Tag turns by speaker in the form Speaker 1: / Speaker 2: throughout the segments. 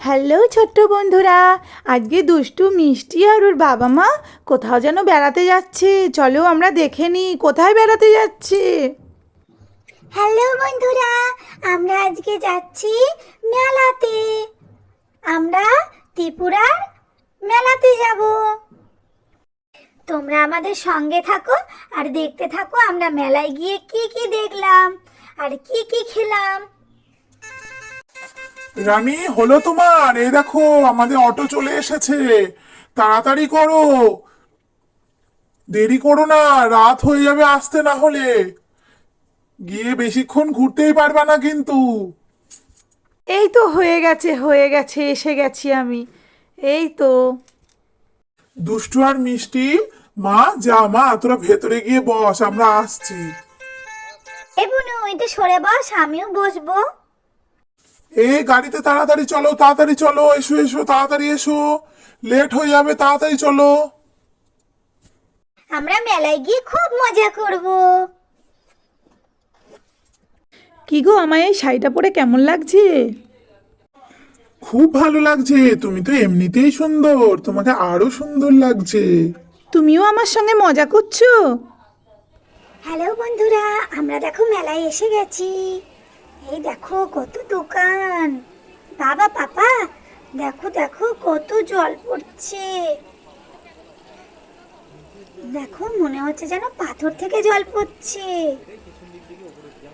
Speaker 1: Hello ছোট্ট বন্ধুরা, আজকে দুষ্টু মিষ্টি আর ওর বাবা মা কোথাও যেন বেড়াতে যাচ্ছে। চলো আমরা দেখে নিই কোথায় বেড়াতে যাচ্ছে।
Speaker 2: হ্যালো বন্ধুরা, আমরা আজকে যাচ্ছি মেলাতে। আমরা ত্রিপুরার মেলাতে যাব। তোমরা আমাদের সঙ্গে থাকো আর দেখতে থাকো আমরা মেলায় গিয়ে কি কি দেখলাম আর কি কি খেলাম।
Speaker 3: রানী, হলো তোমার? এই দেখো আমাদের অটো চলে এসেছে। তাড়াতাড়ি করো, দেরি করো না, রাত হয়ে যাবে আসতে না হলে। গিয়ে বেশিক্ষণ ঘুরতেই পারবা না কিন্তু।
Speaker 1: এই তো হয়ে গেছে এসে গেছি আমি। এই তো।
Speaker 3: দুষ্টু আর মিষ্টি, মা যা, মা তোরা ভেতরে গিয়ে বস, আমরা আসছি।
Speaker 2: এ বুনু, একটু সরে বস, আমিও বসবো।
Speaker 3: এই গাড়িতে তাড়াতাড়ি চলো, তাড়াতাড়ি চলো, এসো এসো, তাড়াতাড়ি এসো, লেট হয়ে যাবে, তাড়াতাড়ি চলো।
Speaker 2: আমরা মেলায় গিয়ে খুব মজা করব।
Speaker 1: কি গো, আমায় এই শাড়িটা পরে কেমন লাগছে?
Speaker 3: খুব ভালো লাগছে, তুমি তো এমনিতেই সুন্দর, তোমাকে আরো সুন্দর লাগছে।
Speaker 1: তুমিও আমার সঙ্গে মজা করছো?
Speaker 2: হ্যালো বন্ধুরা, আমরা দেখো মেলায় এসে গেছি। এই দেখো কত দোকান। বাবা পাপা, দেখো দেখো কত জল পড়ছে। দেখো মনে হচ্ছে যেন পাথর থেকে জল পড়ছে।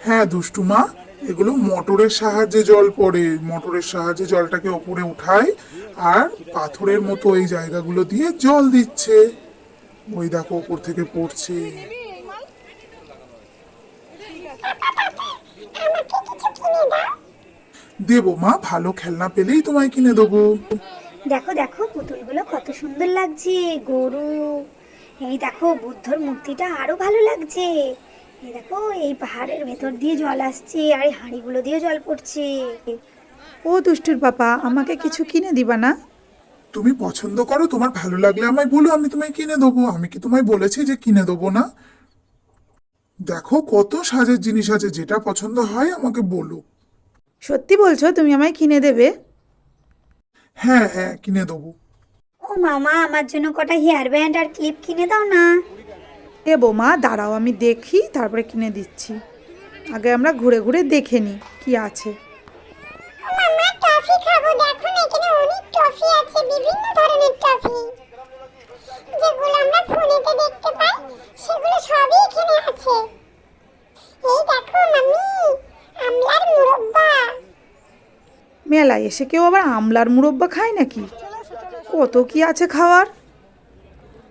Speaker 3: হ্যাঁ দুষ্টুমা, এগুলো মোটরের সাহায্যে জল পড়ে, মোটরের সাহায্যে জলটাকে ওপরে উঠায় আর পাথরের মতো এই জায়গাগুলো দিয়ে জল দিচ্ছে। ওই দেখো ওপর থেকে পড়ছে। দেবো মা, ভালো খেলনা পেলেই তোমায় কিনে দেবো।
Speaker 2: দেখো দেখো পুতুলগুলো কত সুন্দর লাগছে, গরু। এই দেখো বুদ্ধর মূর্তিটা আরো ভালো লাগছে। এই দেখো এই পাহাড়ের ভেতর দিয়ে জল আসছে আর এই হাঁড়িগুলো দিয়ে জল পড়ছে।
Speaker 1: ও দুষ্টুর পাপা, আমাকে কিছু কিনে দিবা না?
Speaker 3: তুমি পছন্দ করো, তোমার ভালো লাগলে আমায় বলো, আমি তোমায় কিনে দেবো। আমি কি তোমায় বলেছি যে কিনে দেবো না? দেখো কত সাজের জিনিস আছে, যেটা পছন্দ হয় আমাকে বলো।
Speaker 1: সত্যি বলছো তুমি আমায় কিনে দেবে?
Speaker 3: হ্যাঁ হ্যাঁ, কিনে দেবো।
Speaker 2: ও মামা, আমার জন্য কটা হেয়ার ব্যান্ড আর ক্লিপ কিনে দাও না।
Speaker 1: দেবো মা, দাঁড়াও আমি দেখি তারপরে কিনে দিচ্ছি। আগে আমরা ঘুরে ঘুরে দেখে নিই কি আছে।
Speaker 2: মামা টফি খাবো, দেখো না এখানে অনেক টফি আছে, বিভিন্ন ধরনের টফি। যেগুলো আমরা ফোনেতে দেখতে পাই সেগুলো সবই এখানে আছে। এই দেখো মাম্মি, আমলার মুরব্বা।
Speaker 1: মেলায় এসে কেউ আবার আমলার মুরব্বা খায় নাকি? কত কি আছে খাওয়ার।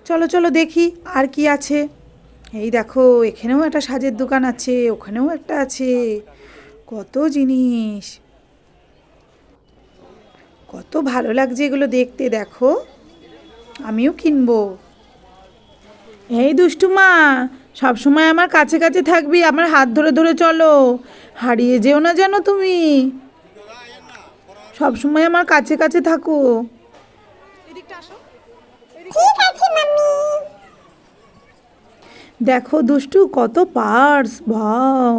Speaker 1: চলো চলো দেখি আর কি আছে। এই দেখো এখানেও একটা সাজের দোকান আছে, ওখানেও একটা আছে। কত জিনিস, কত ভালো লাগছে এগুলো দেখতে। দেখো আমিও কিনবো। এই দুষ্টু মা, সবসময় আমার কাছে কাছে থাকবি, আমার হাত ধরে ধরে চলো, হারিয়ে যেও না যেন তুমি। সবসময় আমার কাছে কাছে থাকো।
Speaker 2: ঠিক আছে মাম্মি।
Speaker 1: দেখো দুষ্টু কত পার্স, ভাও,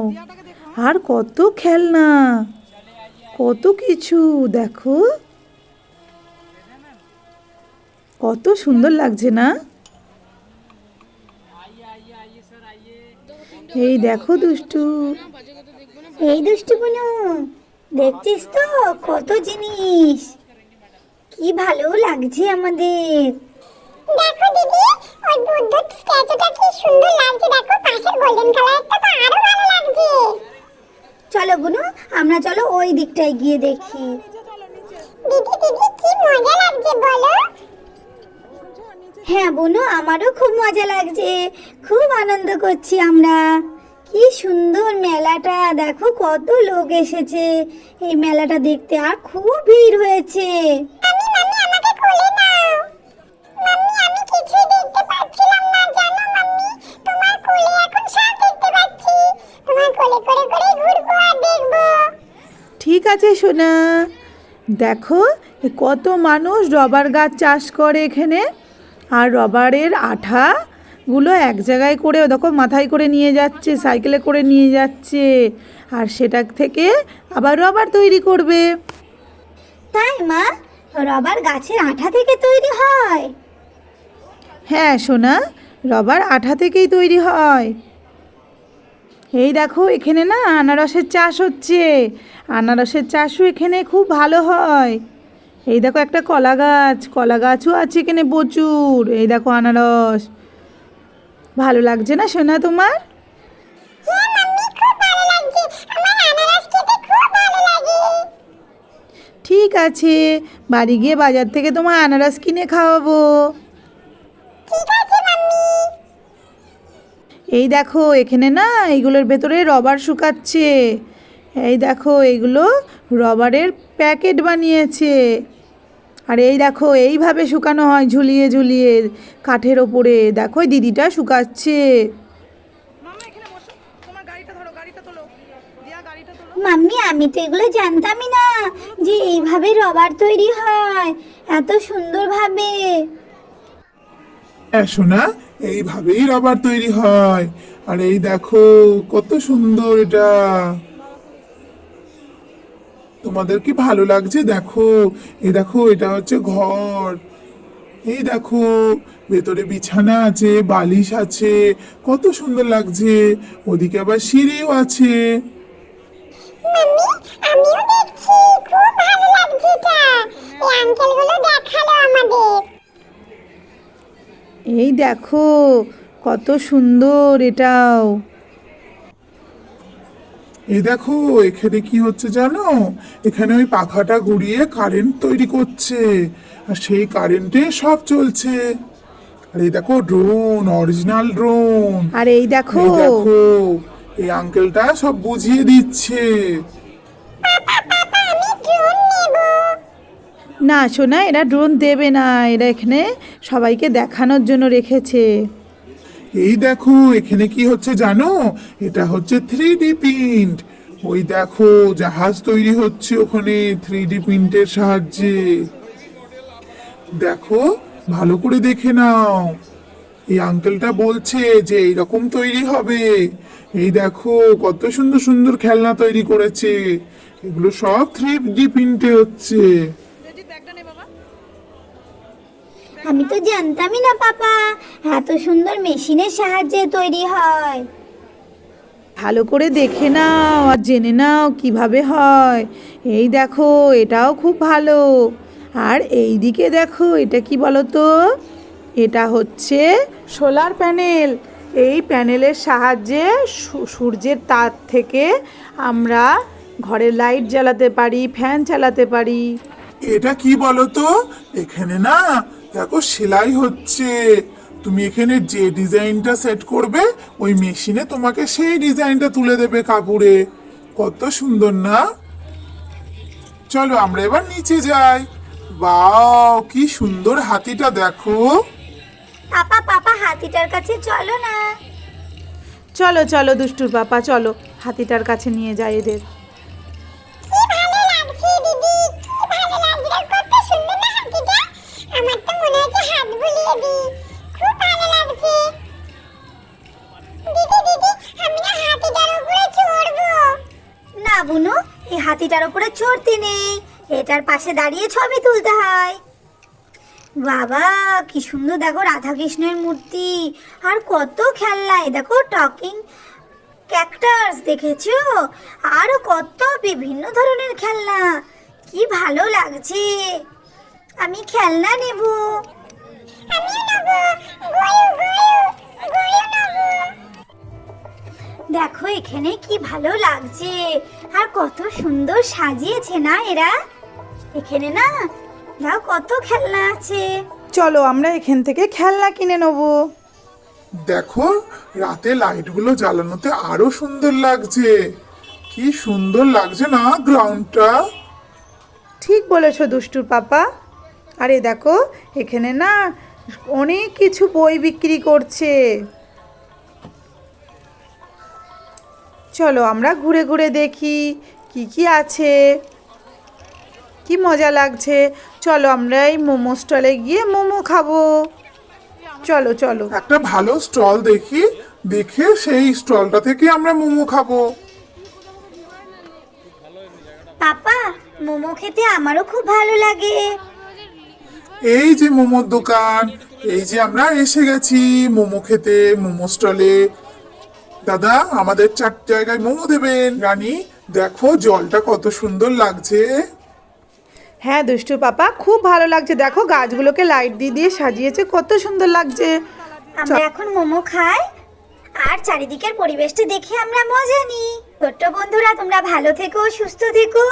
Speaker 1: আর কত খেলনা, কত কিছু। দেখো কত সুন্দর লাগছে না? এই দেখো দুষ্টু।
Speaker 2: এই দুষ্টু বুনু, দেখছিস তো কত জিনিস, কি ভালো লাগছে আমাদের। দেখো দিদি, ওই বুদ্ধর স্ট্যাচুটা কি সুন্দর লাগছে, দেখো পাশের গোল্ডেন কালারটা তো আরো ভালো লাগছে। চলো বুনু, আমরা চলো ওই দিকটায় গিয়ে দেখি। দিদি দিদি, কি মজা লাগছে বলো। হ্যাঁ বুনু, আমারও খুব মজা লাগছে, খুব আনন্দ করছি আমরা। কি সুন্দর মেলাটা, দেখো কত লোক এসেছে এই মেলাটা দেখতে, আর খুব ভিড় হয়েছে। আমি মাম্মি, আমাকে কোলে নাও। মাম্মি, আমি কিছুই দেখতে পাচ্ছিলাম না জানো মাম্মি, তোমার কোলে এখন সব দেখতে পাচ্ছি। তোমার কোলে করে করে ঘুরবো আর দেখবো।
Speaker 1: ঠিক আছে সোনা। দেখো এ কত মানুষ রবার গাছ চাষ করে এখানে, আর রবারের আঠাগুলো এক জায়গায় করে দেখো মাথায় করে নিয়ে যাচ্ছে, সাইকেলে করে নিয়ে যাচ্ছে, আর সেটা থেকে আবার রবার তৈরি করবে।
Speaker 2: তাই মা, রবার গাছের আঠা থেকে তৈরি হয়?
Speaker 1: হ্যাঁ সোনা, রবার আঠা থেকেই তৈরি হয়। এই দেখো এখানে না আনারসের চাষ হচ্ছে। আনারসের চাষও এখানে খুব ভালো হয়। এই দেখো একটা কলা গাছও আছে এখানে প্রচুর। এই দেখো আনারস। ভালো লাগছে না সোনা তোমার?
Speaker 2: হ্যাঁ মাম্মি, খুব ভালো লাগছে। আমার আনারস খেতে খুব ভালো লাগে।
Speaker 1: ঠিক আছে, বাড়ি গিয়ে বাজার থেকে তোমার আনারস কিনে খাওয়াবো।
Speaker 2: ঠিক আছে মাম্মি।
Speaker 1: এই দেখো এখানে না এইগুলোর ভেতরে রবার শুকাচ্ছে। এই দেখো এইগুলো রবারের প্যাকেট বানিয়েছে। আর এই দেখো এইভাবে শুকানো হয় ঝুলিয়ে ঝুলিয়ে কাঠের ওপরে। দেখো এই দিদিটা শুকাচ্ছে।
Speaker 2: মাম্মি, আমি তো এগুলো জানতামই না যে এইভাবে রবার তৈরি হয় এত সুন্দরভাবে।
Speaker 3: হ্যাঁ সোনা, এইভাবেই রাবার তৈরি হয়। আর এই দেখো কত সুন্দর এটা। তোমাদের কি ভালো লাগছে? দেখো, এই দেখো এটা হচ্ছে ঘর। এই দেখো ভেতরে বিছানা আছে, বালিশ আছে, কত সুন্দর লাগছে। ওদিকে আবার সিঁড়িও আছে।
Speaker 2: মাম্মি, আমিও দেখছি, খুব ভালো লাগছে এটা। এই আঙ্কেলগুলো দেখালো আমাদের।
Speaker 1: এই দেখো কত সুন্দর এটাও।
Speaker 3: এই দেখো এখানে কি হচ্ছে জানো? এখানে ওই পাখাটা ঘুরিয়ে কারেন্ট তৈরি করছে, আর সেই কারেন্টে সব চলছে। আর এই দেখো ড্রোন, অরিজিনাল ড্রোন।
Speaker 1: আর এই দেখো
Speaker 3: এই দেখো এই আঙ্কেলটা সব বুঝিয়ে দিচ্ছে।
Speaker 1: না শোনা, এরা ড্রোন দেবে না, এরা এখানে সবাইকে দেখানোর জন্য রেখেছে।
Speaker 3: এই দেখো এখানে কি হচ্ছে জানো? এটা হচ্ছে 3D প্রিন্ট। ওই দেখো জাহাজ তৈরি হচ্ছে ওখানে 3D প্রিন্টের সাহায্যে। দেখো ভালো করে দেখে নাও। এই আঙ্কেলটা বলছে যে এইরকম তৈরি হবে। এই দেখো কত সুন্দর সুন্দর খেলনা তৈরি করেছে। এগুলো সব 3D প্রিন্টে হচ্ছে।
Speaker 2: আমি তো জানতামই না পাপা, এত সুন্দর মেশিনের সাহায্যে তৈরি হয়।
Speaker 1: ভালো করে দেখে নাও আর জেনে নাও কিভাবে হয়। এই দেখো এটাও খুব ভালো। আর এই দিকে দেখো এটা কি বলো তো? এটা হচ্ছে সোলার প্যানেল। এই প্যানেলের সাহায্যে সূর্যের তার থেকে আমরা ঘরের লাইট জ্বালাতে পারি, ফ্যান চালাতে পারি।
Speaker 3: এটা কি বলো তো? এখানে না দেখো সেলাই হচ্ছে। তুমি এখানে যে ডিজাইনটা সেট করবে ওই মেশিনে তোমাকে সেই ডিজাইনটা তুলে দেবে কাপড়ে। কত সুন্দর না? চলো আমরা এবার নিচে যাই। বাও, কি সুন্দর হাতিটা দেখো।
Speaker 2: পাপা পাপা, হাতিটার কাছে চলো না।
Speaker 1: চলো চলো দুষ্টুর পাপা, চলো হাতিটার কাছে নিয়ে যাই এদের।
Speaker 2: কি ভালো লাগছে দিদি, কি ভালো লাগছে, কত সুন্দর না হাতিটা। আমার তো মনে হচ্ছে হাত বুলিয়ে দিই, খুব ভালো লাগছে। দিদি দিদি, আমি না হাতিটার উপরে চড়বো। না বুনু, এই হাতিটার উপরে চড়তে নেই, এটার পাশে দাঁড়িয়ে ছবি তুলতে হয়। বাবা কি সুন্দর, দেখো রাধা কৃষ্ণের মূর্তি আর কত খেলনা। এই দেখো টকিং ক্যাকটাস দেখেছো? আরো কত বিভিন্ন ধরনের খেলনা, কি ভালো লাগছে। আমি খেলনা নেব। আমিও নেব, গয়ু গয়ু গয়ু নেব। দেখো এখানে কি ভালো লাগছে আর কত সুন্দর সাজিয়েছে না এরা। এখানে না দেখো কত খেলনা আছে।
Speaker 1: চলো আমরা এখান থেকে খেলনা কিনে নেবো।
Speaker 3: দেখো রাতে লাইটগুলো জ্বালানোতে আরো সুন্দর লাগছে। কি সুন্দর লাগছে না গ্রাউন্ডটা?
Speaker 1: ঠিক বলেছো দুষ্টুর পাপা। আরে দেখো এখানে না অনেক কিছু বই বিক্রি করছে। চলো আমরা ঘুরে ঘুরে দেখি কি কি আছে। কি মজা লাগছে। চলো আমরা এই মোমো স্টলে গিয়ে মোমো খাবো। চলো চলো।
Speaker 3: একটা ভালো স্টল দেখি, দেখে সেই স্টলটা থেকে আমরা মোমো খাবো।
Speaker 2: পাপা মোমো খেতে আমারও খুব ভালো লাগে।
Speaker 3: এই যে মোমোর দোকান, এই যে আমরা এসে গেছি মোমো খেতে, মোমো স্টলে। দাদা, আমাদের 4 জায়গায় মোমো দেবেন। রানী, দেখো জলটা কত সুন্দর লাগছে।
Speaker 1: হ্যাঁ দুষ্টু পাপা, খুব ভালো লাগছে। দেখো গাছগুলোকে লাইট দিয়ে দিয়ে সাজিয়েছে, কত সুন্দর লাগছে।
Speaker 2: আমরা এখন মোমো খাই আর চারিদিকের পরিবেশটা দেখে আমরা মজা নিই। ছোট্ট বন্ধুরা, তোমরা ভালো থেকো, সুস্থ থেকো।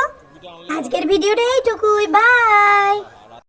Speaker 2: আজকের ভিডিওটা এইটুকুই, বাই।